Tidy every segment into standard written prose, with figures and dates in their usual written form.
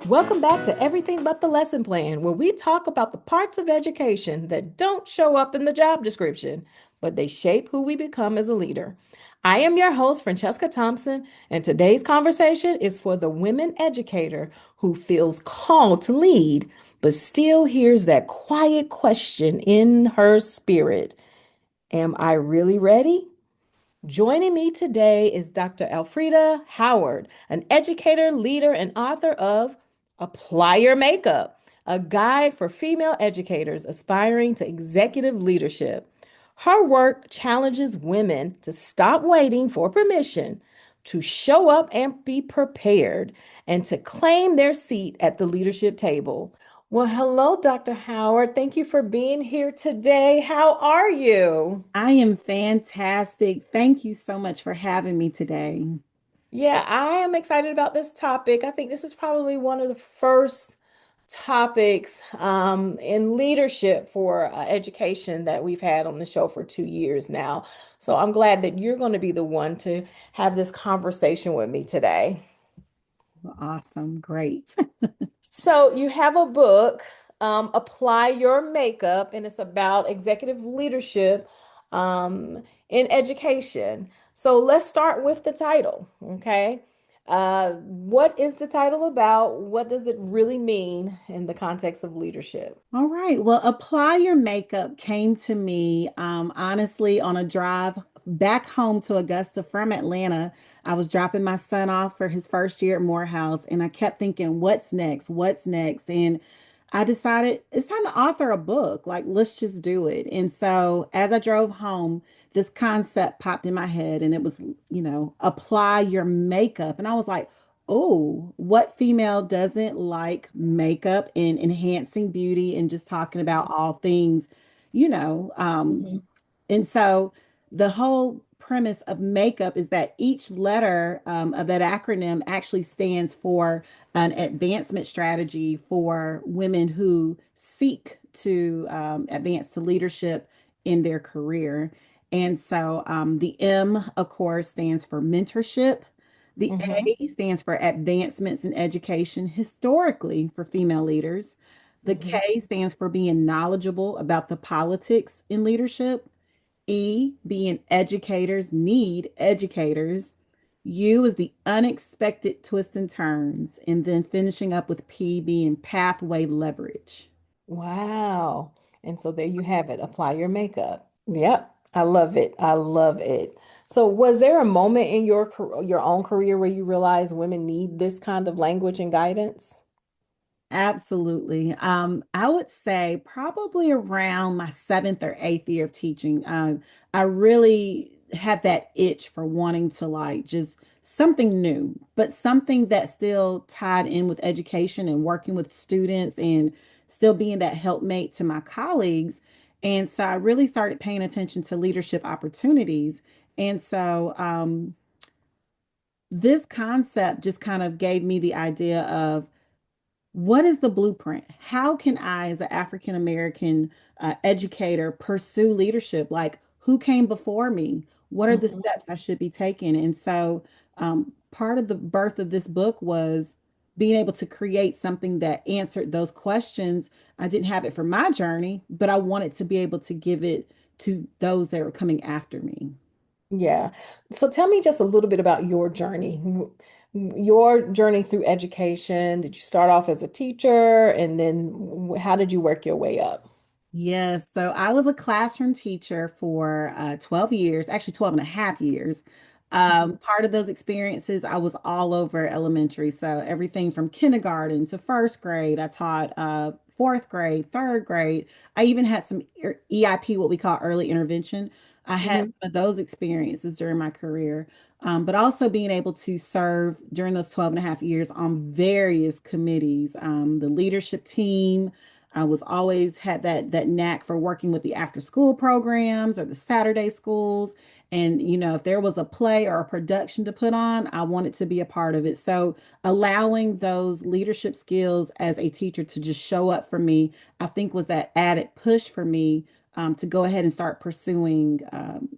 Welcome back to Everything But the Lesson Plan, where we talk about the parts of education that don't show up in the job description, but they shape who we become as a leader. I am your host, Franchesca Thompson, and today's conversation is for the women educator who feels called to lead, but still hears that quiet question in her spirit. Am I really ready? Joining me today is Dr. Alfreda Howard, an educator, leader, and author of Apply Your Makeup, a guide for female educators aspiring to executive leadership. Her work challenges women to stop waiting for permission, to show up and be prepared, and to claim their seat at the leadership table. Well, hello, Dr. Howard. Thank you for being here today. How are you? I am fantastic. Thank you so much for having me today. Yeah, I am excited about this topic. I think this is probably one of the first topics in leadership for education that we've had on the show for 2 years now. So I'm glad that you're going to be the one to have this conversation with me today. Awesome. Great. So you have a book, Apply Your Makeup, and it's about executive leadership in education. So let's start with the title, okay? What is the title about? What does it really mean in the context of leadership? All right. Well, Apply Your Makeup came to me honestly on a drive back home to Augusta from Atlanta. I was dropping my son off for his first year at Morehouse, and I kept thinking, what's next? What's next? And I decided it's time to author a book. Like, let's just do it. And so as I drove home, this concept popped in my head, and it was, apply your makeup. And I was like, oh, what female doesn't like makeup and enhancing beauty and just talking about all things, you know? Mhm. And so the whole premise of makeup is that each letter of that acronym actually stands for an advancement strategy for women who seek to advance to leadership in their career. And so the M, of course, stands for mentorship. The Mhm. A stands for advancements in education historically for female leaders. The Mhm. K stands for being knowledgeable about the politics in leadership. E, being educators need educators. U is the unexpected twists and turns. And then finishing up with P being pathway leverage. Wow. And so there you have it. Apply your makeup. Yep. I love it. I love it. So was there a moment in your own career where you realized women need this kind of language and guidance? Absolutely. I would say probably around my seventh or eighth year of teaching, I really had that itch for wanting to like just something new, but something that still tied in with education and working with students and still being that helpmate to my colleagues. And so I really started paying attention to leadership opportunities. And so this concept just kind of gave me the idea of what is the blueprint? How can I, as an African American educator, pursue leadership? Like, who came before me? What are the Mhm. steps I should be taking? And so, part of the birth of this book was being able to create something that answered those questions. I didn't have it for my journey, but I wanted to be able to give it to those that were coming after me. Yeah. So tell me just a little bit about your journey through education. Did you start off as a teacher and then how did you work your way up? Yes, so I was a classroom teacher for 12 years, actually 12 and a half years. Part of those experiences, I was all over elementary. So everything from kindergarten to first grade, I taught fourth grade, third grade. I even had some EIP, what we call early intervention. I had Mhm. some of those experiences during my career, but also being able to serve during those 12 and a half years on various committees, the leadership team. I was always had that knack for working with the after school programs or the Saturday schools. And if there was a play or a production to put on, I wanted to be a part of it. So allowing those leadership skills as a teacher to just show up for me, I think was that added push for me to go ahead and start pursuing,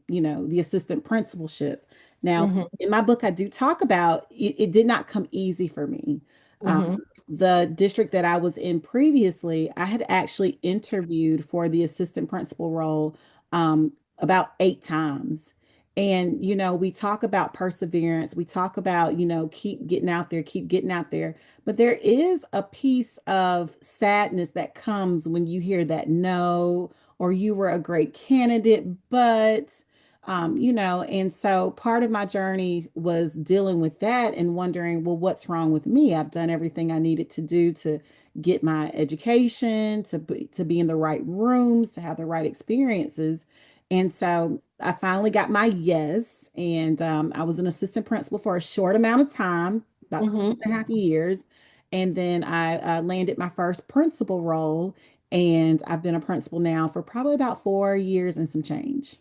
the assistant principalship. Now, Mhm. in my book, I do talk about it did not come easy for me. Mm-hmm. The district that I was in previously, I had actually interviewed for the assistant principal role about 8 times. And, we talk about perseverance. We talk about, keep getting out there, keep getting out there. But there is a piece of sadness that comes when you hear that no, or you were a great candidate, but and so part of my journey was dealing with that and wondering, well, what's wrong with me? I've done everything I needed to do to get my education, to be in the right rooms, to have the right experiences. And so I finally got my yes. And I was an assistant principal for a short amount of time, about two Mm-hmm. and a half years. And then I landed my first principal role. And I've been a principal now for probably about 4 years and some change.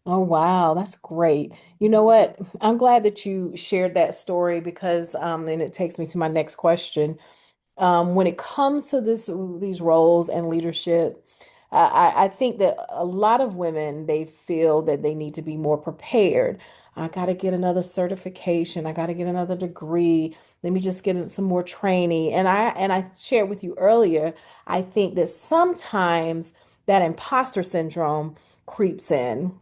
Oh, wow, that's great. You know what? I'm glad that you shared that story because and it takes me to my next question. When it comes to these roles and leadership, I think that a lot of women they feel that they need to be more prepared. I got to get another certification. I got to get another degree. Let me just get some more training. And I shared with you earlier, I think that sometimes that imposter syndrome creeps in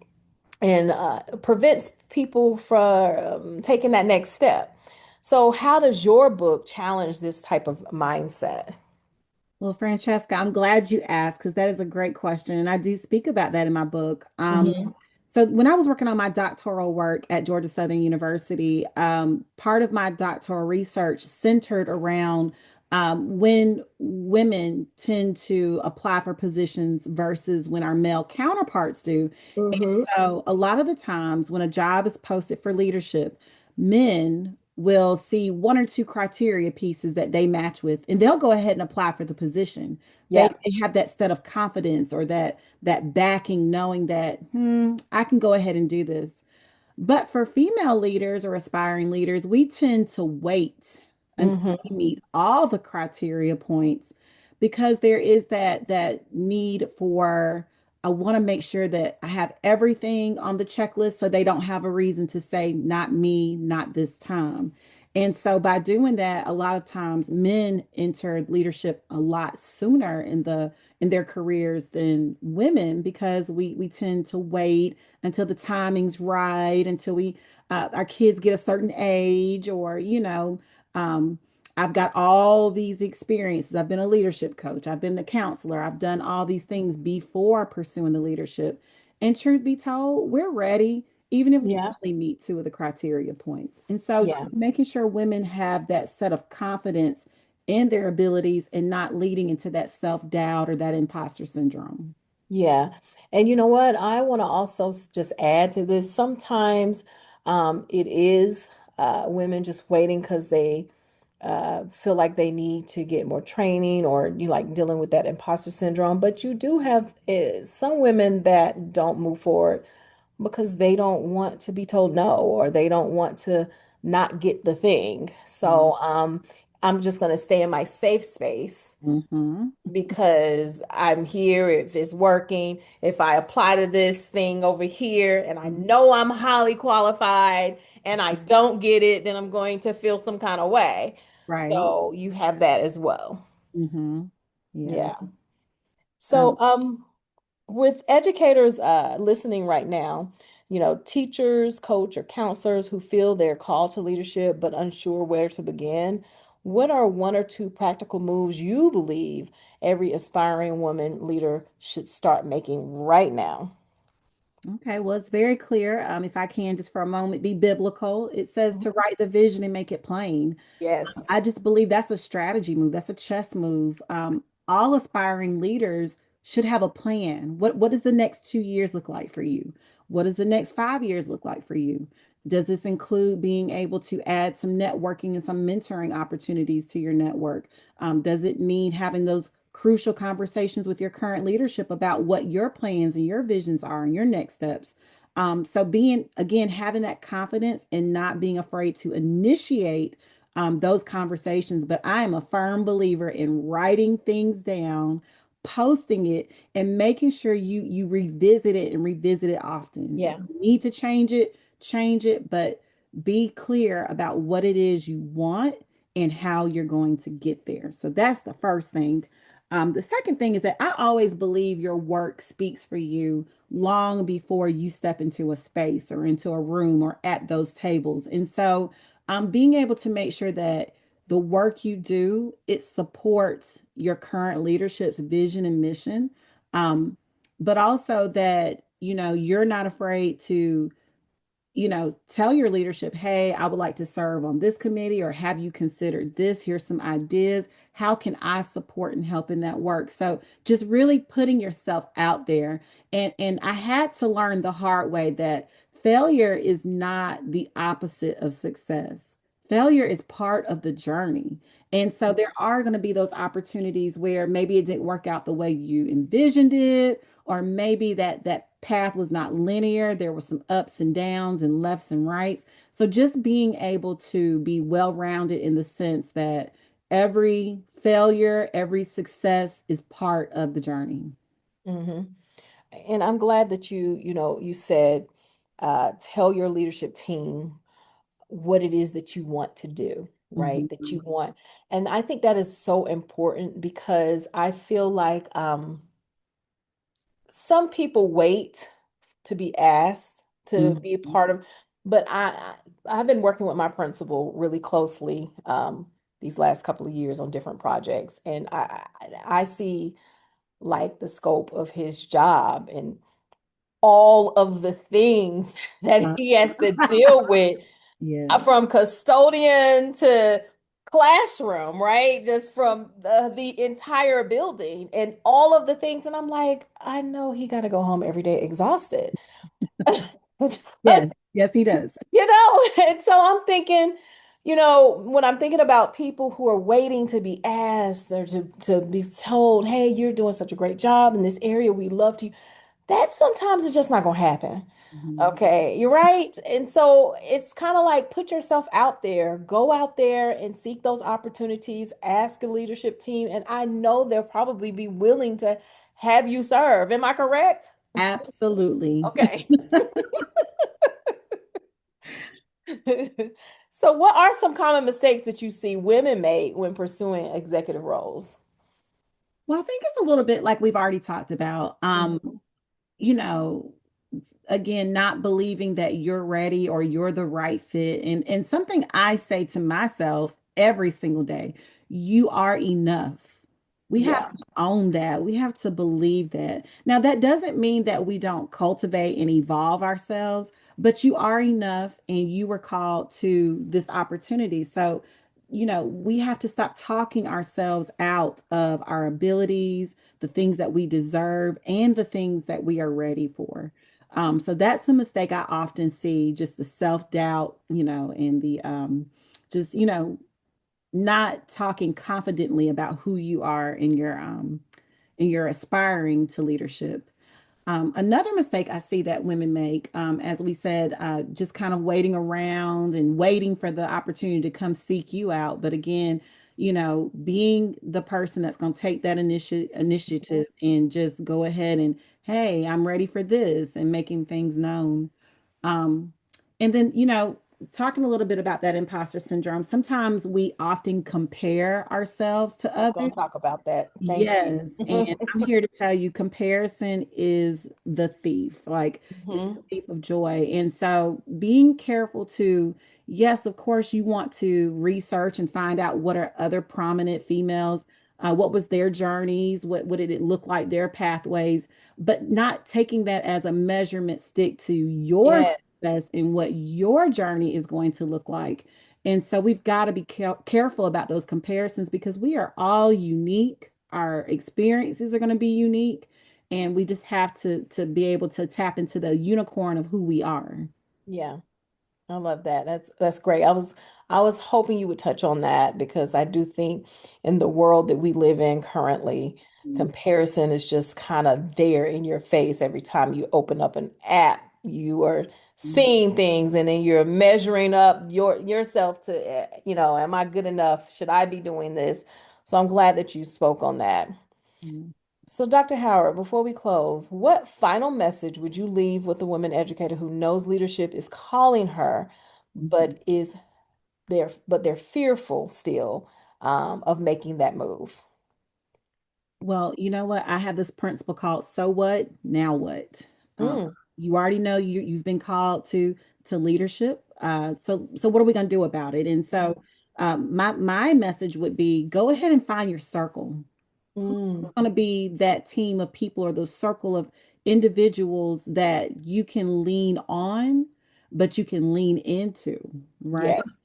and prevents people from taking that next step. So, how does your book challenge this type of mindset? Well, Francesca, I'm glad you asked because that is a great question. And I do speak about that in my book. Hmm. So when I was working on my doctoral work at Georgia Southern University, part of my doctoral research centered around when women tend to apply for positions versus when our male counterparts do. And Hmm. so a lot of the times when a job is posted for leadership, men will see one or two criteria pieces that they match with, and they'll go ahead and apply for the position. They, Yeah. they have that set of confidence or that backing, knowing that, I can go ahead and do this. But for female leaders or aspiring leaders, we tend to wait until Hmm. we meet all the criteria points because there is that need for I want to make sure that I have everything on the checklist so they don't have a reason to say not me, not this time. And so by doing that, a lot of times men enter leadership a lot sooner in their careers than women because we tend to wait until the timing's right, until we our kids get a certain age, or um, I've got all these experiences. I've been a leadership coach. I've been a counselor. I've done all these things before pursuing the leadership. And truth be told, we're ready, even if we Yeah. only meet two of the criteria points. And so Yeah. just making sure women have that set of confidence in their abilities and not leading into that self-doubt or that imposter syndrome. Yeah. And you know what? I want to also just add to this. Sometimes it is women just waiting because they feel like they need to get more training or you like dealing with that imposter syndrome. But you do have some women that don't move forward because they don't want to be told no or they don't want to not get the thing. So I'm just going to stay in my safe space Mm-hmm. because I'm here if it's working. If I apply to this thing over here and I know I'm highly qualified and I don't get it, then I'm going to feel some kind of way. Right. So you have that as well. Mm-hmm. Yeah. Yeah. So Um, with educators listening right now, teachers, coach, or counselors who feel they're called to leadership but unsure where to begin, what are one or two practical moves you believe every aspiring woman leader should start making right now? Okay, well, it's very clear. If I can just for a moment be biblical, it says to write the vision and make it plain. Yes. I just believe that's a strategy move. That's a chess move. All aspiring leaders should have a plan. What does the next 2 years look like for you? What does the next 5 years look like for you? Does this include being able to add some networking and some mentoring opportunities to your network? Does it mean having those crucial conversations with your current leadership about what your plans and your visions are and your next steps? So being again having that confidence and not being afraid to initiate those conversations. But I am a firm believer in writing things down, posting it, and making sure you revisit it and revisit it often. If Yeah. you need to change it, but be clear about what it is you want and how you're going to get there. So that's the first thing. The second thing is that I always believe your work speaks for you long before you step into a space or into a room or at those tables. And so being able to make sure that the work you do, it supports your current leadership's vision and mission. But also that, you're not afraid to tell your leadership, hey, I would like to serve on this committee, or have you considered this? Here's some ideas. How can I support and help in that work? So just really putting yourself out there. And I had to learn the hard way that failure is not the opposite of success. Failure is part of the journey. And so there are going to be those opportunities where maybe it didn't work out the way you envisioned it, or maybe that path was not linear. There were some ups and downs and lefts and rights. So just being able to be well-rounded in the sense that every failure, every success is part of the journey. Hmm. And I'm glad that you said, tell your leadership team what it is that you want to do, right? That Mhm. you want. And I think that is so important because I feel like some people wait to be asked to Mhm. be a part of, but I've been working with my principal really closely these last couple of years on different projects, and I see like the scope of his job and all of the things that Uh, he has to deal with, yes. from custodian to classroom, right? Just from the entire building and all of the things. And I'm like, I know he got to go home every day exhausted. Yes. Yes, he does. And so I'm thinking, when I'm thinking about people who are waiting to be asked or to be told, hey, you're doing such a great job in this area, we love you. That sometimes it's just not gonna happen. Mhm. Okay, you're right. And so it's kind of like put yourself out there, go out there and seek those opportunities, ask a leadership team, and I know they'll probably be willing to have you serve. Am I correct? Absolutely. Okay. So what are some common mistakes that you see women make when pursuing executive roles? Well, I think it's a little bit like we've already talked about. Mhm. You know, again, not believing that you're ready or you're the right fit. And something I say to myself every single day, you are enough. We have Yeah. to own that. We have to believe that. Now, that doesn't mean that we don't cultivate and evolve ourselves, but you are enough and you were called to this opportunity. So, we have to stop talking ourselves out of our abilities, the things that we deserve, and the things that we are ready for. So that's a mistake I often see, just the self-doubt, and the just, not talking confidently about who you are in your aspiring to leadership. Another mistake I see that women make, as we said, just kind of waiting around and waiting for the opportunity to come seek you out. But again, being the person that's going to take that initiative and just go ahead and, hey, I'm ready for this, and making things known. Um, and then, talking a little bit about that imposter syndrome, sometimes we often compare ourselves to I was going others. to talk about that. Thank you. Yes, and I'm here to tell you comparison is the thief. Like, it's the Mhm. thief of joy. And so being careful to, yes, of course, you want to research and find out what are other prominent females, what was their journeys, what did it look like, their pathways, but not taking that as a measurement stick to your Yeah. success and what your journey is going to look like. And so we've got to be careful about those comparisons because we are all unique. Our experiences are going to be unique, and we just have to be able to tap into the unicorn of who we are. Yeah. I love that. That's great. I was hoping you would touch on that because I do think in the world that we live in currently, comparison is just kind of there in your face every time you open up an app. You are seeing things and then you're measuring up yourself to, am I good enough? Should I be doing this? So I'm glad that you spoke on that. Mhm. So, Dr. Howard, before we close, what final message would you leave with a woman educator who knows leadership is calling her, Mhm. but is they're fearful still of making that move. Well, you know what? I have this principle called "So what? Now what?" Um, Mm, you already know you've been called to leadership. So what are we going to do about it? And so, my message would be: go ahead and find your circle. Who's mm, going to be that team of people or the circle of individuals that you can lean on, but you can lean into, right? yes.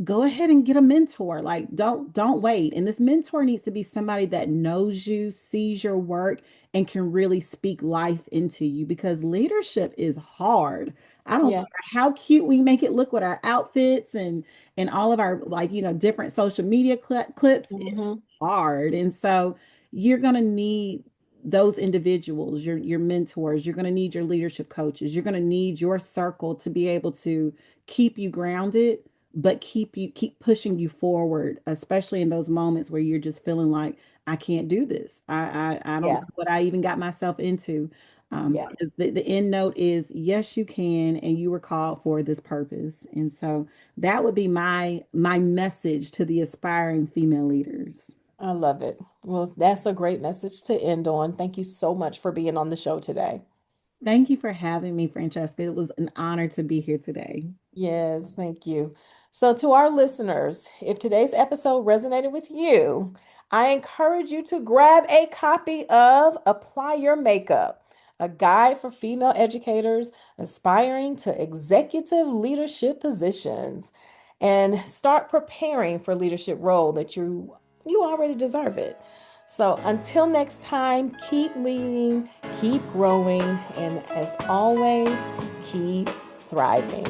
Go ahead and get a mentor. Like, don't wait. And this mentor needs to be somebody that knows you, sees your work, and can really speak life into you because leadership is hard. I don't Yeah. care how cute we make it look with our outfits and all of our like different social media clips. It's Hmm. hard. And so you're going to need those individuals, your mentors, you're going to need your leadership coaches, you're going to need your circle to be able to keep you grounded, but keep pushing you forward, especially in those moments where you're just feeling like I can't do this. I don't Yeah. know what I even got myself into. Yeah. Because the end note is yes, you can, and you were called for this purpose. And so that would be my message to the aspiring female leaders. I love it. Well, that's a great message to end on. Thank you so much for being on the show today. Thank you for having me, Francesca. It was an honor to be here today. Yes, thank you. So, to our listeners, if today's episode resonated with you, I encourage you to grab a copy of Apply Your Makeup, a guide for female educators aspiring to executive leadership positions, and start preparing for leadership role that you already deserve it. So, until next time, keep leading, keep growing, and as always, keep thriving.